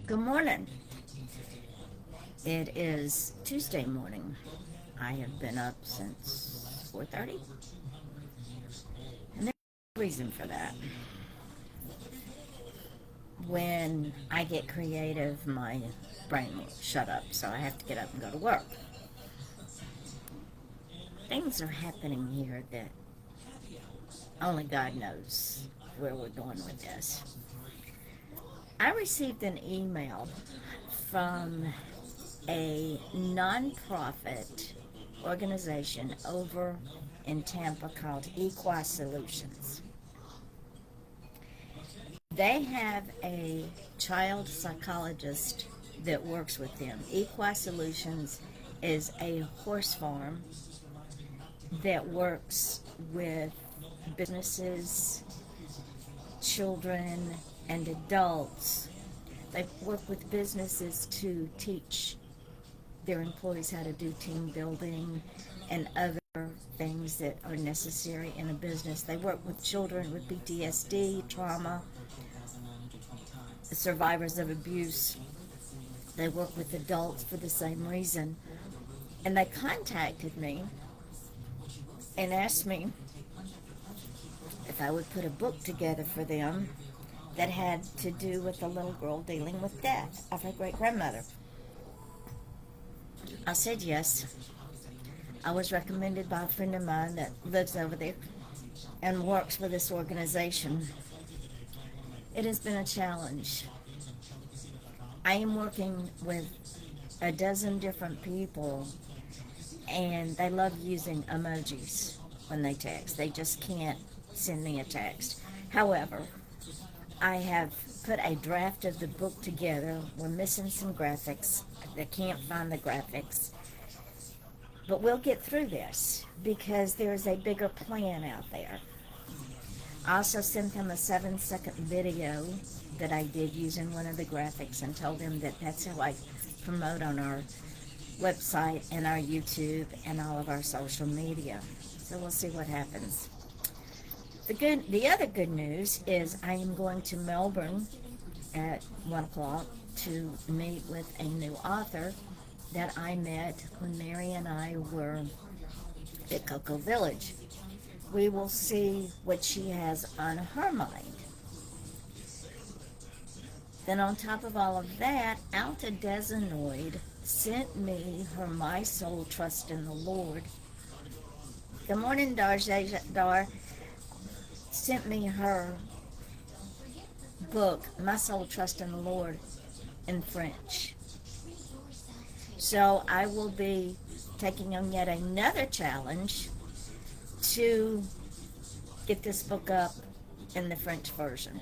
Good morning. It is Tuesday morning. I have been up since 4:30, and there's a reason for that. When I get creative, my brain will shut up, so I have to get up and go to work. Things are happening here that only God knows where we're going with this. I received an email from a nonprofit organization over in Tampa called Equi Solutions. They have a child psychologist that works with them. Equi Solutions is a horse farm that works with businesses, children, and adults. They work with businesses to teach their employees how to do team building and other things that are necessary in a business. They work with children with PTSD, trauma, survivors of abuse. They work with adults for the same reason. And they contacted me and asked me if I would put a book together for them that had to do with a little girl dealing with death of her great grandmother. I said yes. I was recommended by a friend of mine that lives over there and works for this organization. It has been a challenge. I am working with a dozen different people, and they love using emojis when they text. They just can't send me a text. However, I have put a draft of the book together. We're missing some graphics. They can't find the graphics. But we'll get through this because there's a bigger plan out there. I also sent them a 7-second video that I did using one of the graphics and told them that that's how I promote on our website and our YouTube and all of our social media. So we'll see what happens. The other good news is I am going to Melbourne at 1 o'clock to meet with a new author that I met when Mary and I were at Cocoa Village. We will see what she has on her mind. Then on top of all of that, Alta Desanoid sent me her My Soul Trust in the Lord. Good morning, Dar. Sent me her book, My Soul Trust in the Lord, in French. So I will be taking on yet another challenge to get this book up in the French version.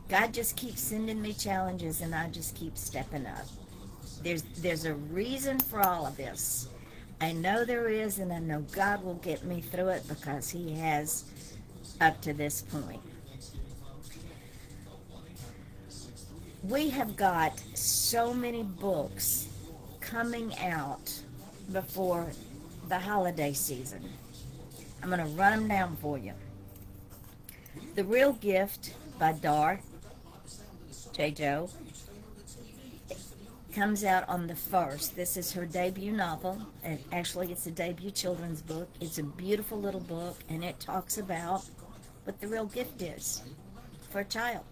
God just keeps sending me challenges, and I just keep stepping up. There's a reason for all of this. I know there is, and I know God will get me through it because He has up to this point. We have got so many books coming out before the holiday season. I'm going to run them down for you. The Real Gift by Dar J. Joe comes out on the 1st. This is her debut novel, and actually it's a debut children's book. It's a beautiful little book, and it talks about what the real gift is for a child.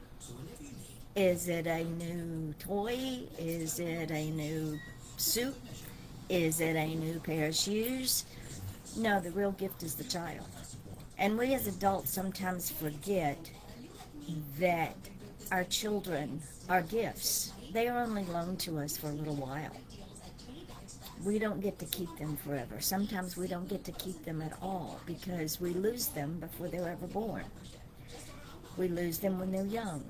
Is it a new toy? Is it a new suit? Is it a new pair of shoes? No, the real gift is the child. And we as adults sometimes forget that our children are gifts. They are only loaned to us for a little while. We don't get to keep them forever. Sometimes we don't get to keep them at all because we lose them before they're ever born. We lose them when they're young.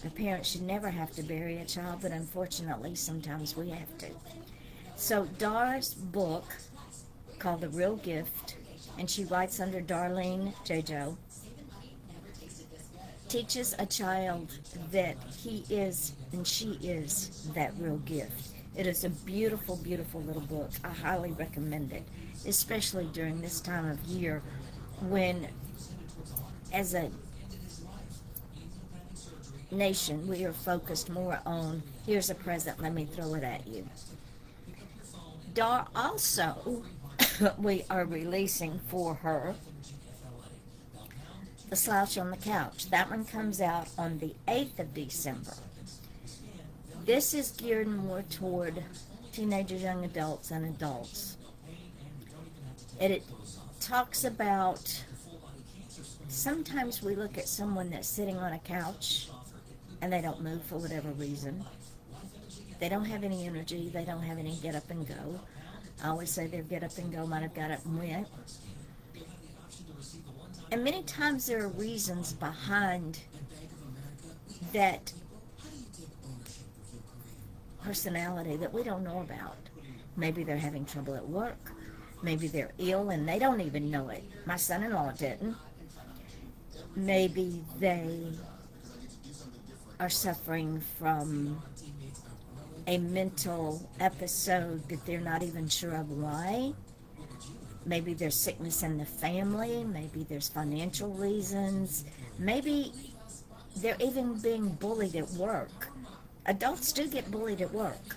A parent should never have to bury a child, but unfortunately sometimes we have to. So Dar's book, called The Real Gift, and she writes under Darlene Jojo, teaches a child that he is and she is that real gift. It is a beautiful, beautiful little book. I highly recommend it, especially during this time of year when, as a nation, we are focused more on, here's a present, let me throw it at you. Also, we are releasing for her The Slouch on the Couch. That one comes out on the 8th of December. This is geared more toward teenagers, young adults, and adults. It talks about, sometimes we look at someone that's sitting on a couch and they don't move for whatever reason. They don't have any energy. They don't have any get up and go. I always say their get up and go might have got up and went. And many times there are reasons behind that personality that we don't know about. Maybe they're having trouble at work. Maybe they're ill and they don't even know it. My son-in-law didn't. Maybe they are suffering from a mental episode that they're not even sure of why. Maybe there's sickness in the family. Maybe there's financial reasons. Maybe they're even being bullied at work. Adults do get bullied at work.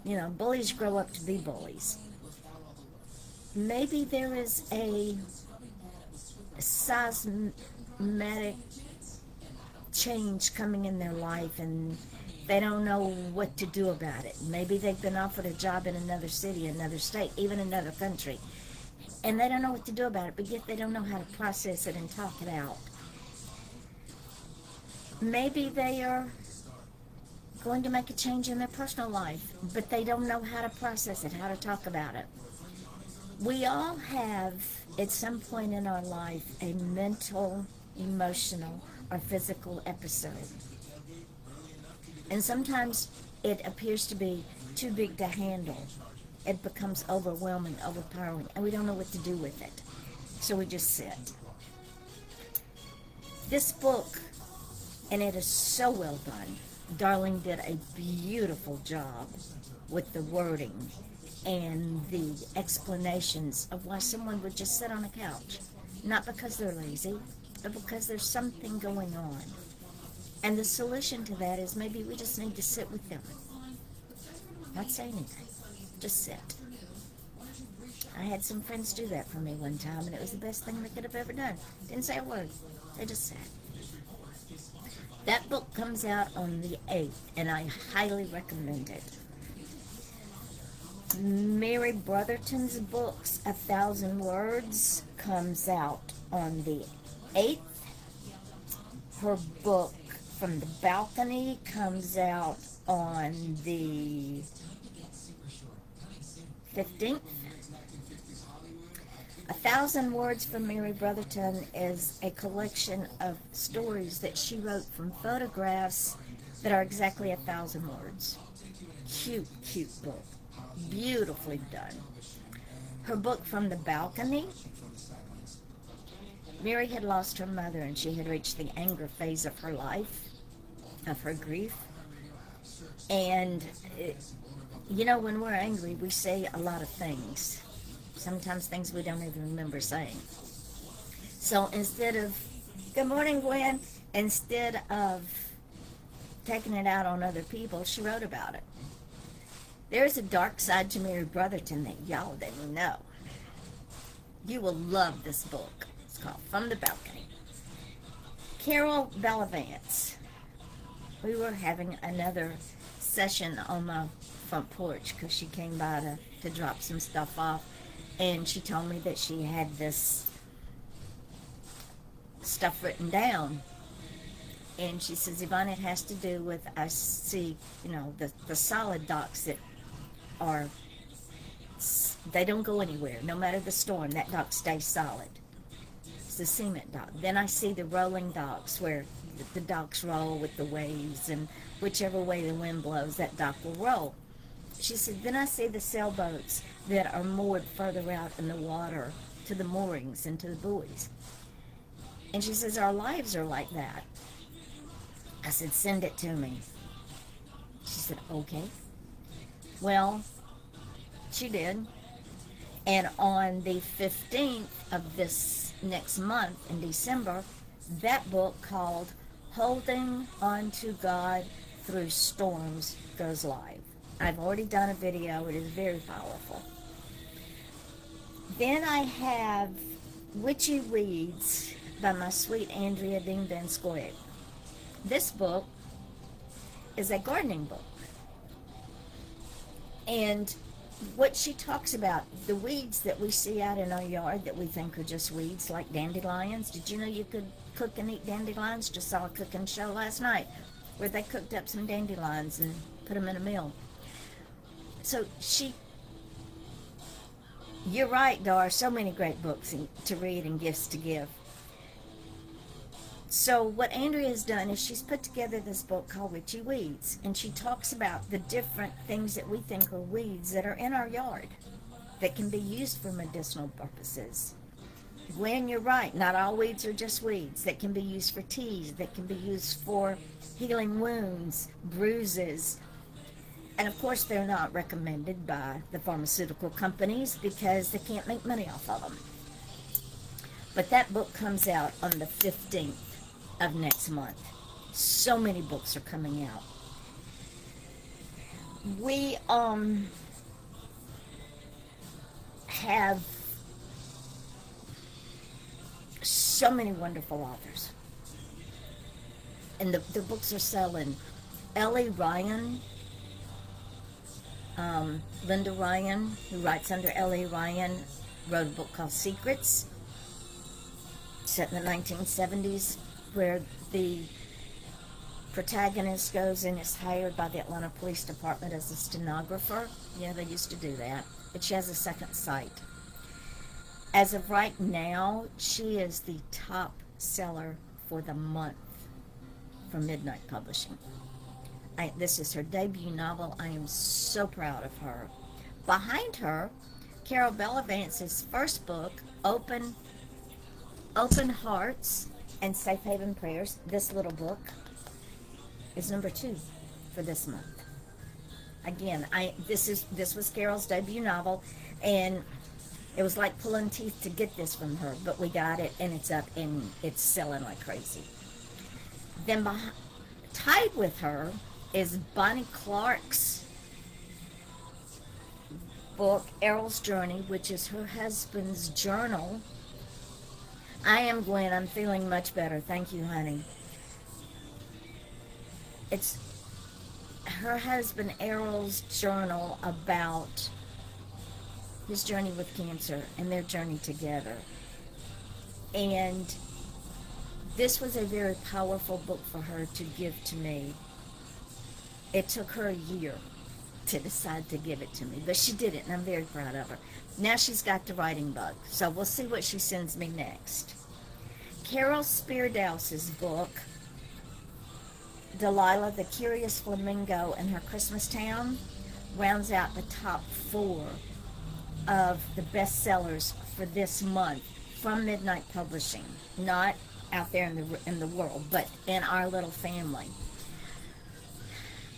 You know, bullies grow up to be bullies. Maybe there is a seismic change coming in their life and they don't know what to do about it. Maybe they've been offered a job in another city, another state, even another country, and they don't know what to do about it, but yet they don't know how to process it and talk it out. Maybe they are going to make a change in their personal life, but they don't know how to process it, how to talk about it. We all have, at some point in our life, a mental, emotional, or physical episode. And sometimes it appears to be too big to handle. It becomes overwhelming, overpowering, and we don't know what to do with it. So we just sit. This book, and it is so well done. Darling did a beautiful job with the wording and the explanations of why someone would just sit on a couch. Not because they're lazy, but because there's something going on. And the solution to that is maybe we just need to sit with them. Not say anything, just sit. I had some friends do that for me one time, and it was the best thing they could have ever done. Didn't say a word, they just sat. That book comes out on the 8th, and I highly recommend it. Mary Brotherton's books, 1,000 Words, comes out on the 8th. Her book, From the Balcony, comes out on the 15th. 1,000 Words from Mary Brotherton is a collection of stories that she wrote from photographs that are exactly 1,000 words. Cute, cute book. Beautifully done. Her book, From the Balcony, Mary had lost her mother and she had reached the anger phase of her life, of her grief. And, when we're angry, we say a lot of things. Sometimes things we don't even remember saying. So instead of, good morning, Gwen, instead of taking it out on other people, she wrote about it. There's a dark side to Mary Brotherton that y'all didn't know. You will love this book. It's called From the Balcony. Carol Bellavance. We were having another session on my front porch because she came by to drop some stuff off, and she told me that she had this stuff written down. And she says, Yvonne, it has to do with, I see, the solid docks that are, they don't go anywhere. No matter the storm, that dock stays solid. It's the cement dock. Then I see the rolling docks where the docks roll with the waves, and whichever way the wind blows, that dock will roll. She said, then I see the sailboats that are moored further out in the water to the moorings and to the buoys. And she says, our lives are like that. I said, send it to me. She said, okay. Well, she did. And on the 15th of this next month in December, that book called Holding On to God Through Storms goes live. I've already done a video. It is very powerful. Then I have Witchy Weeds by my sweet Andrea Dean Van Scoyoc. This book is a gardening book. And what she talks about, the weeds that we see out in our yard that we think are just weeds, like dandelions. Did you know you could cook and eat dandelions? Just saw a cooking show last night where they cooked up some dandelions and put them in a meal. So you're right, there are so many great books to read and gifts to give. So what Andrea has done is she's put together this book called Witchy Weeds, and she talks about the different things that we think are weeds that are in our yard that can be used for medicinal purposes. Gwen, you're right, not all weeds are just weeds. That can be used for teas, that can be used for healing wounds, bruises. And of course they're not recommended by the pharmaceutical companies because they can't make money off of them. But that book comes out on the 15th of next month. So many books are coming out. We have so many wonderful authors. And the books are selling. Ellie Ryan, Linda Ryan, who writes under Ellie Ryan, wrote a book called Secrets, set in the 1970s, where the protagonist goes and is hired by the Atlanta Police Department as a stenographer. Yeah, they used to do that. But she has a second sight. As of right now, she is the top seller for the month from Midnight Publishing. This is her debut novel. I am so proud of her. Behind her, Carol Bellevance's first book, Open Hearts and Safe Haven Prayers. This little book is number 2 for this month. Again, this was Carol's debut novel, and it was like pulling teeth to get this from her, but we got it, and it's up, and it's selling like crazy. Then tied with her is Bonnie Clark's book, Errol's Journey, which is her husband's journal. I am Gwen. I'm feeling much better. Thank you, honey. It's her husband Errol's journal about his journey with cancer and their journey together. And this was a very powerful book for her to give to me. It took her a year to decide to give it to me, but she did it, and I'm very proud of her. Now she's got the writing bug, so we'll see what she sends me next. Carol Speardouse's book, Delilah the Curious Flamingo and Her Christmas Town, rounds out the top 4 of the bestsellers for this month from Midnight Publishing. Not out there in the world, but in our little family.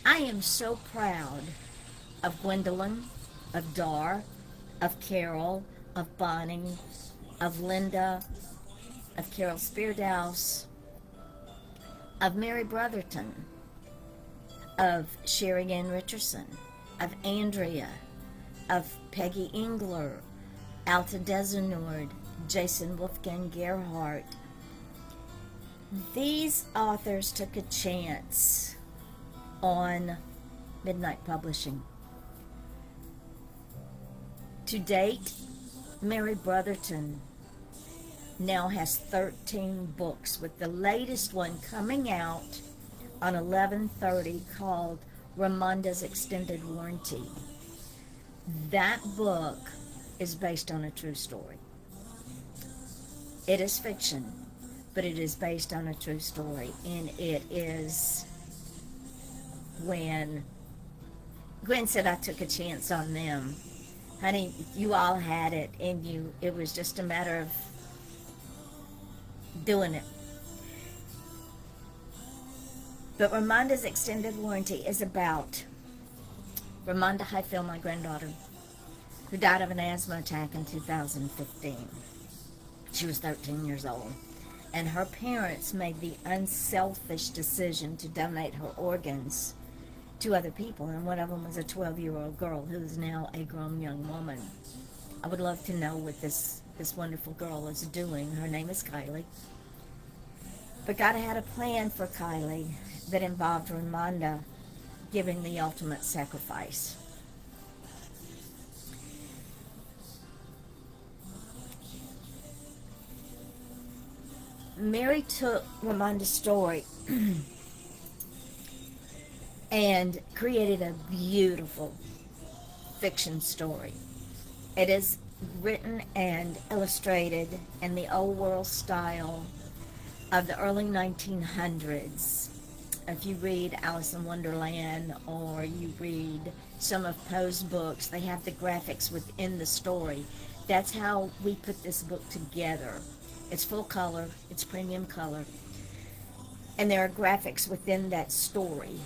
I am so proud of Gwendolyn, of Dar, of Carol, of Bonnie, of Linda, of Carol Speardouse, of Mary Brotherton, of Sherry Ann Richardson, of Andrea, of Peggy Engler, Alta Desenord, Jason Wolfgang Gerhardt. These authors took a chance on Midnight Publishing. To date, Mary Brotherton now has 13 books, with the latest one coming out on 11/30 called Ramonda's Extended Warranty. That book is based on a true story. It is fiction, but it is based on a true story, and it is when Gwen said I took a chance on them. Honey, you all had it, and it was just a matter of doing it. But Ramonda's Extended Warranty is about Ramonda Highfield, my granddaughter, who died of an asthma attack in 2015. She was 13 years old. and her parents made the unselfish decision to donate her organs to other people, and one of them was a 12-year-old girl who is now a grown young woman. I would love to know what this wonderful girl is doing. Her name is Kylie. But God had a plan for Kylie that involved Ramonda giving the ultimate sacrifice. Mary took Ramonda's story and created a beautiful fiction story. It is written and illustrated in the old world style of the early 1900s. If you read Alice in Wonderland or you read some of Poe's books, they have the graphics within the story. That's how we put this book together. It's full color, it's premium color, and there are graphics within that story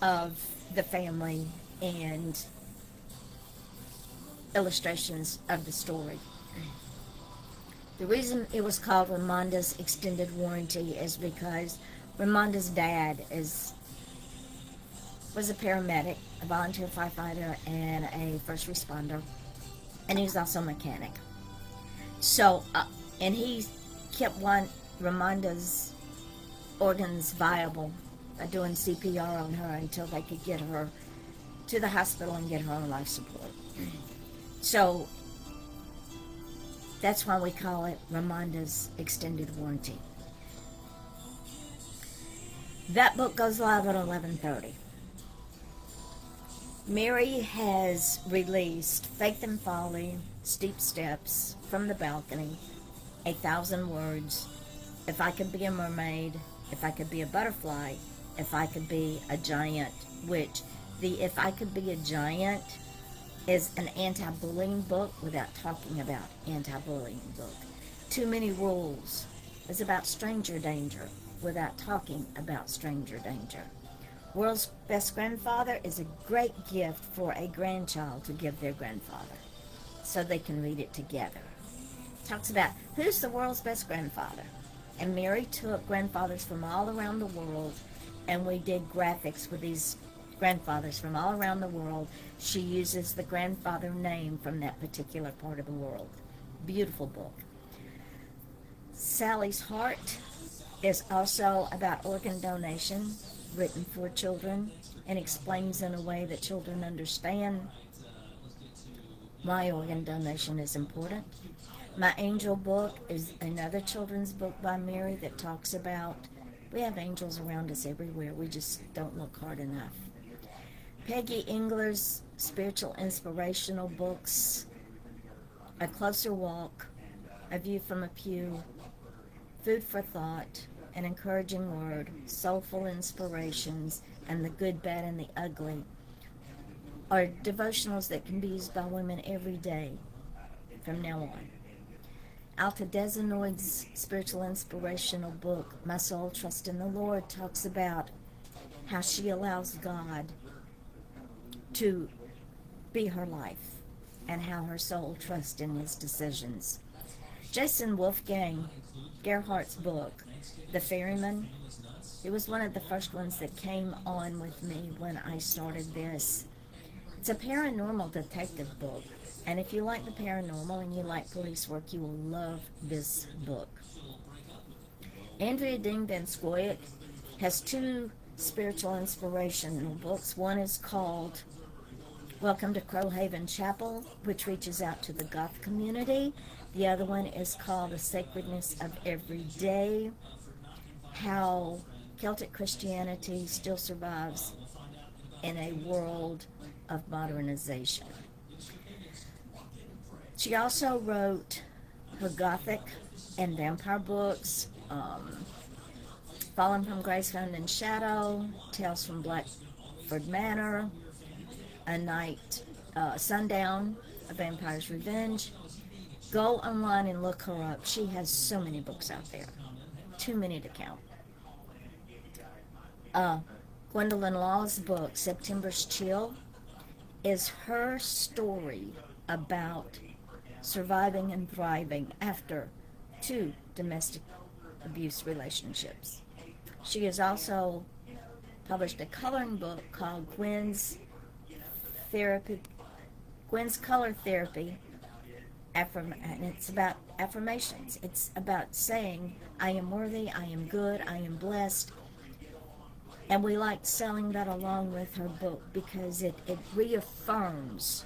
of the family and illustrations of the story. The reason it was called Ramonda's Extended Warranty is because Ramonda's dad was a paramedic, a volunteer firefighter, and a first responder, and he was also a mechanic. So, and he kept Ramonda's organs viable by doing CPR on her until they could get her to the hospital and get her on life support. So that's why we call it Ramonda's Extended Warranty. That book goes live at 11:30. Mary has released Faith and Folly, Steep Steps, From the Balcony, 1,000 Words, If I Could Be a Mermaid, If I Could Be a Butterfly, If I Could Be a Giant, which the If I Could Be a Giant is an anti-bullying book without talking about anti-bullying book. Too Many Rules is about stranger danger without talking about stranger danger. World's Best Grandfather is a great gift for a grandchild to give their grandfather so they can read it together. Talks about who's the world's best grandfather. And Mary took grandfathers from all around the world, and we did graphics with these grandfathers from all around the world. She uses the grandfather name from that particular part of the world. Beautiful book. Sally's Heart is also about organ donation, written for children, and explains in a way that children understand why organ donation is important. My Angel book is another children's book by Mary that talks about we have angels around us everywhere. We just don't look hard enough. Peggy Engler's spiritual inspirational books, A Closer Walk, A View from a Pew, Food for Thought, An Encouraging Word, Soulful Inspirations, and The Good, Bad, and the Ugly are devotionals that can be used by women every day from now on. Alta Desanoid's spiritual inspirational book, My Soul Trust in the Lord, talks about how she allows God to be her life and how her soul trusts in his decisions. Jason Wolfgang Gerhardt's book, The Ferryman, it was one of the first ones that came on with me when I started this. It's a paranormal detective book, and if you like the paranormal and you like police work, you will love this book. Andrea Dean Van Scoyoc has two spiritual inspirational books. One is called Welcome to Crowhaven Chapel, which reaches out to the goth community. The other one is called The Sacredness of Every Day, how Celtic Christianity still survives in a world of modernization. She also wrote her Gothic and vampire books, Fallen from Grace Found in Shadow, Tales from Blackford Manor, A Night, Sundown, A Vampire's Revenge. Go online and look her up. She has so many books out there. Too many to count. Gwendolyn Law's book, September's Chill, is her story about surviving and thriving after two domestic abuse relationships. She has also published a coloring book called Therapy, Gwen's Color Therapy, and it's about affirmations. It's about saying, I am worthy, I am good, I am blessed. And we liked selling that along with her book because it reaffirms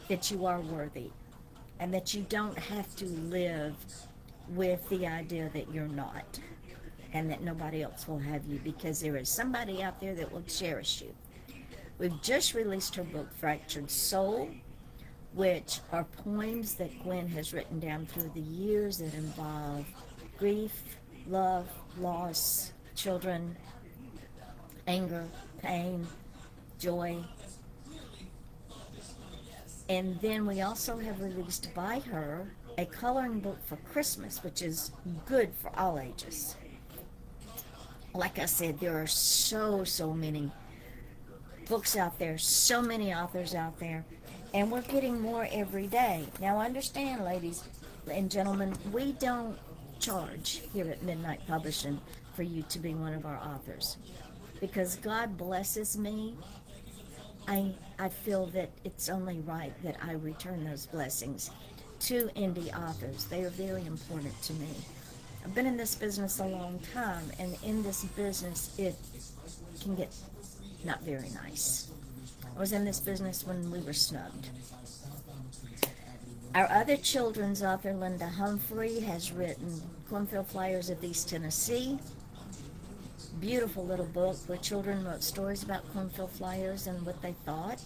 that you are worthy and that you don't have to live with the idea that you're not and that nobody else will have you, because there is somebody out there that will cherish you. We've just released her book, Fractured Soul, which are poems that Gwen has written down through the years that involve grief, love, loss, children, anger, pain, joy. And then we also have released by her a coloring book for Christmas, which is good for all ages. Like I said, there are so many books out there, so many authors out there, and we're getting more every day. Now understand, ladies and gentlemen, we don't charge here at Midnight Publishing for you to be one of our authors. Because God blesses me, I feel that it's only right that I return those blessings to indie authors. They are very important to me. I've been in this business a long time, and in this business it can get not very nice. I was in this business when we were snubbed. Our other children's author, Linda Humphrey, has written Cornfield Flyers of East Tennessee. Beautiful little book where children wrote stories about cornfield flyers and what they thought.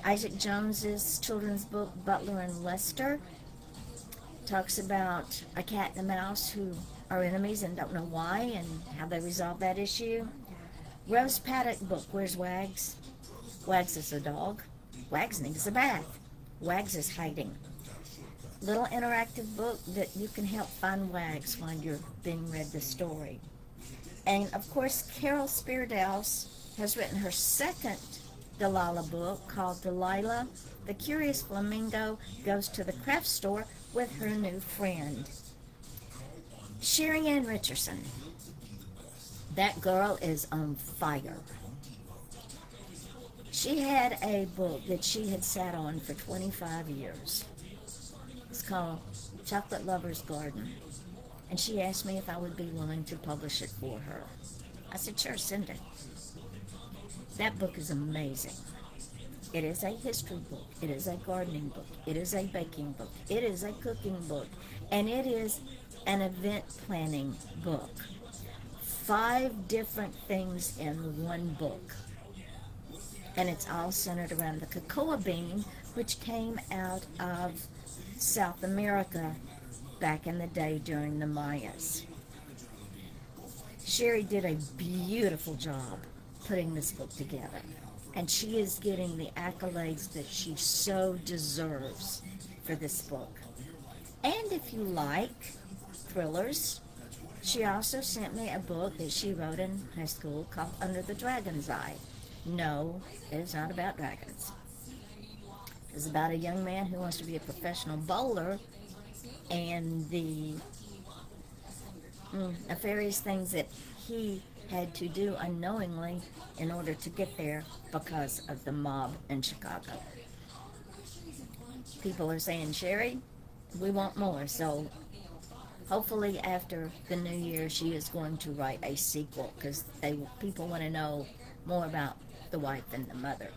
Isaac Jones's children's book, Butler and Lester, talks about a cat and a mouse who are enemies and don't know why and how they resolve that issue. Rose Paddock book, Where's Wags? Wags is a dog. Wags needs a bath. Wags is hiding. Little interactive book that you can help find Wags while you're being read the story. And of course, Carol Speardouse has written her second Delilah book called Delilah. The Curious Flamingo goes to the craft store with her new friend. Sherry Ann Richardson. That girl is on fire. She had a book that she had sat on for 25 years. It's called Chocolate Lover's Garden. And she asked me if I would be willing to publish it for her. I said, sure, send it. That book is amazing. It is a history book. It is a gardening book. It is a baking book. It is a cooking book. And it is an event planning book. 5 different things in one book. And it's all centered around the cocoa bean, which came out of South America back in the day during the Mayas. Sherry did a beautiful job putting this book together, and she is getting the accolades that she so deserves for this book. And if you like thrillers, she also sent me a book that she wrote in high school called Under the Dragon's Eye. No, it is not about dragons. It's about a young man who wants to be a professional bowler, and the nefarious things that he had to do unknowingly in order to get there because of the mob in Chicago. People are saying, Sherry, we want more. So hopefully after the new year she is going to write a sequel, because people want to know more about the wife and the mother.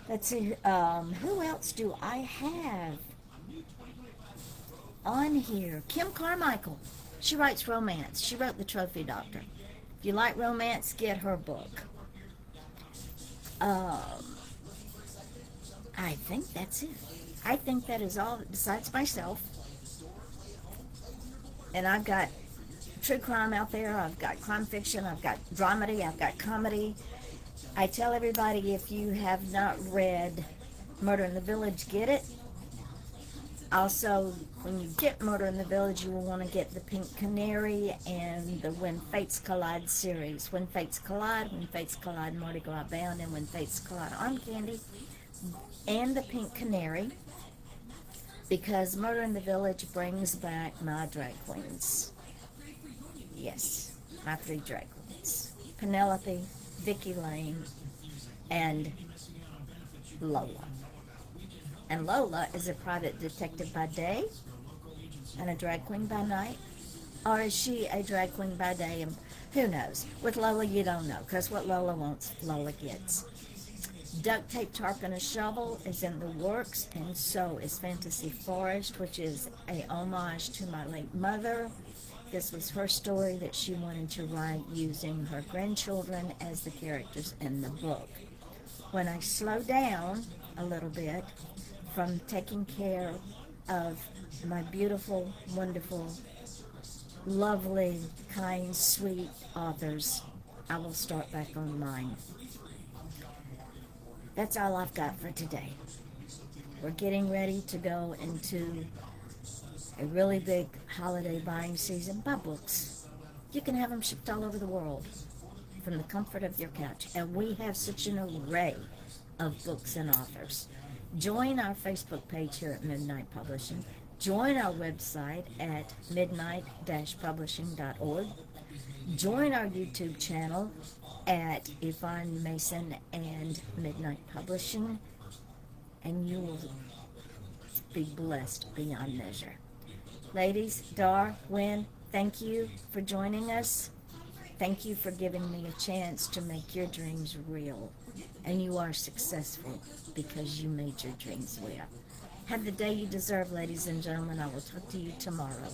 Let's see, who else do I have on here? Kim Carmichael. She writes romance. She wrote The Trophy Doctor. If you like romance, get her book. I think that's it. I think that is all besides myself. And I've got true crime out there. I've got crime fiction. I've got dramedy. I've got comedy. I tell everybody, if you have not read Murder in the Village, get it. Also, when you get Murder in the Village, you will want to get the Pink Canary and the When Fates Collide series. When Fates Collide, Mardi Gras Bound, and When Fates Collide Arm Candy, and the Pink Canary, because Murder in the Village brings back my drag queens. Yes, my three drag queens. Penelope, Vicky Lane, and Lola. And Lola is a private detective by day and a drag queen by night. Or is she a drag queen by day? And who knows? With Lola, you don't know, because what Lola wants, Lola gets. Duct Tape, Tarp, and a Shovel is in the works, and so is Fantasy Forest, which is a homage to my late mother. This was her story that she wanted to write using her grandchildren as the characters in the book. When I slow down a little bit from taking care of my beautiful, wonderful, lovely, kind, sweet authors, I will start back on mine. That's all I've got for today. We're getting ready to go into a really big holiday buying season. Buy books. You can have them shipped all over the world from the comfort of your couch. And we have such an array of books and authors. Join our Facebook page here at Midnight Publishing. Join our website at midnight-publishing.org. Join our YouTube channel at Yvonne Mason and Midnight Publishing, and you will be blessed beyond measure. Ladies, Dar, Wynn, thank you for joining us. Thank you for giving me a chance to make your dreams real. And you are successful because you made your dreams real. Have the day you deserve, ladies and gentlemen. I will talk to you tomorrow.